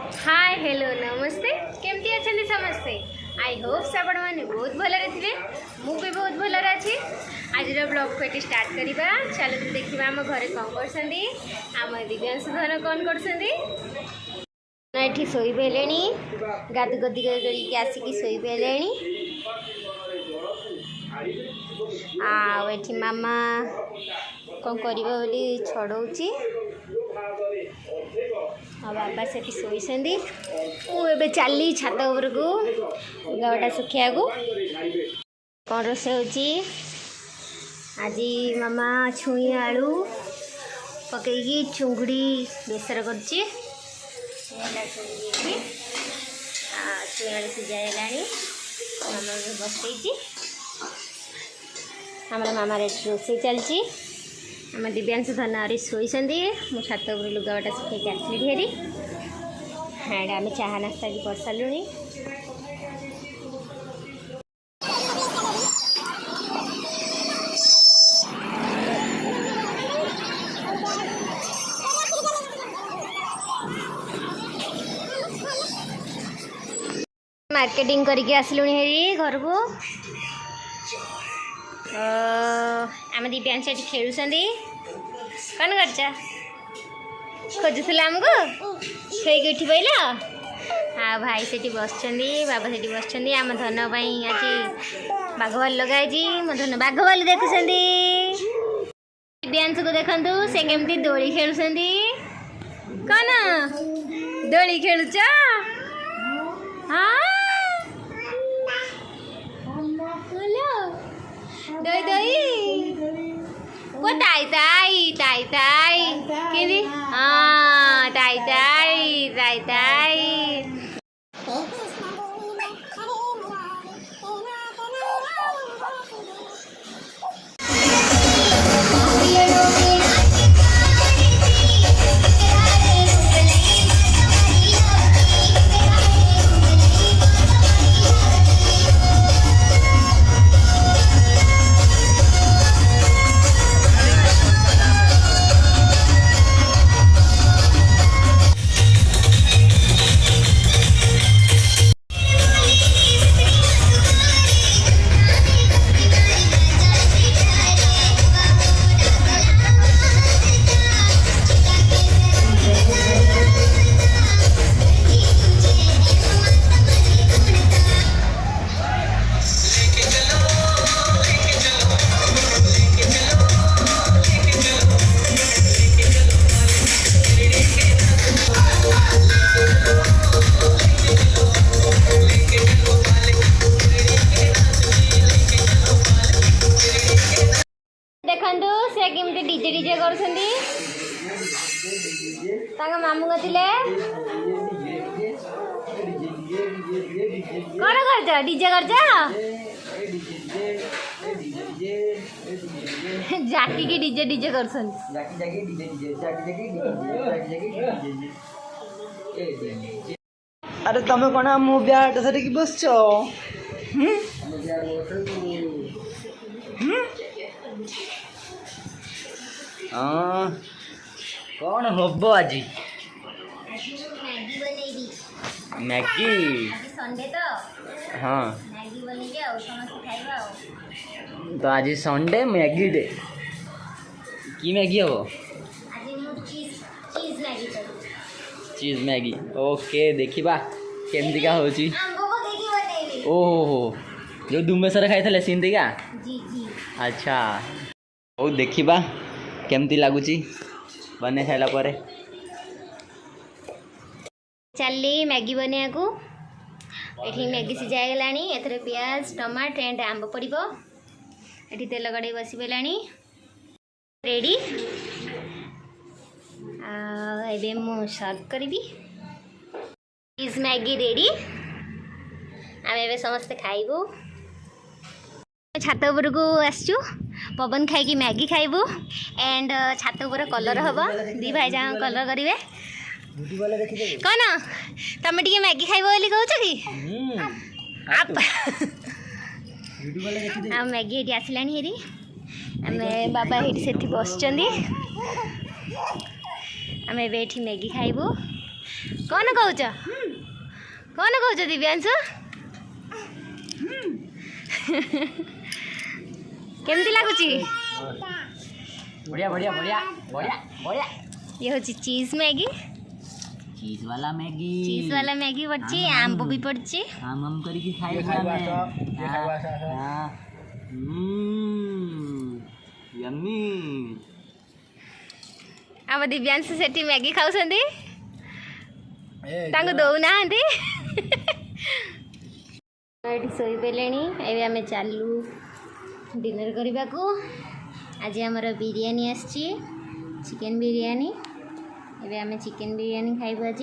hi hello नमस्ते केमती अच्छा समस्ते आई होप्स आपण मैंने बहुत भलरे थे मुझे बहुत भलरे अच्छी आज ब्लॉग को ये स्टार्ट करवा चलो तो देखा आम घरे कौन करम दिव्यांश धन कौन कर शोई पड़े गाधु गदी करके आसिक शोई पड़े आठी मामा कौन कर छड़ौची बाबा से शोई मुझे चली छात उपर को लुगापटा सुखिया कौन रोसे आज मामा छुई आलू पकईकी चुंगड़ी बेसर कर छुई आलू सीझाला मामा बसई हमारा मामा रोसे चलती आम दिव्यांश धन आ शोई मु छात उपर लुगापटा सुखी आसली हेरी हाँ आम चाह नास्ता भी कर सारू मार्केटिंग करके आसलुणी हेरी घर को आम दिव्यांश खेलुं कौन कर खोजुला आमको खेल उठी पाइल हाँ भाई से बस बाबा से बस आम धन आज बाघवाल लगाई मो धन बाघवाल देखुं दिव्यांश को देखु से केमती दोली खेलुं कौन दोली खेलुच हाँ दई दई वो ताई ताई ताई ताई कि हाँ ताई ताई ताई ताई डीजे डीजे कर मामू गले कौन कर डीजे कर जाकी की डीजे डीजे कर अरे तमें कौन मो ब्याट से बस कौन हम आज मैगी संडे तो हाँ मैगी बने तो आज संडे मैगी डे की मैगी हम चीज मैगी ओके देखा केमती का हो ओहो जो दुमेशर खाई सीमती का अच्छा ओ देखा केमती लगुच बने सारा पर चली मैगी बनिया को ये मैगी सीझागला एथर पियाज टमाट एंड आंब पड़ो ये तेल कड़े बसी पड़ा रेडी ए मु सर्व करी इज मैगी रेडी आम ए समस्ते खाइबू छात उपर को आसचु पवन खाई मैगी खाइबू एंड छात उपर कलर हम दी भाई जहाँ कलर करेंगे कौन तुम टे मैगी खाइब बोली कौच कि मैगी ये आसला हेरी आम बाबा ये से बस आम ए मैगी खाइबू कौन कौच कौन कौच दिव्यांशु केमती लगुच बढ़िया बढ़िया बढ़िया बढ़िया बढ़िया ये हूँ चीज मैगी चीज वाला मैगी पड़ची आंब भी पड़ची हम करके खाइबा यम्मी आम दिव्यांशु सेठी मैगी खाऊसंदी तांको दौना शोई पड़े एवं आम चालू डिनर करने को आज आमर बिरियानी आसची चिकेन बिरियानी एवं आम चिकेन बिरियानी खाइबु आज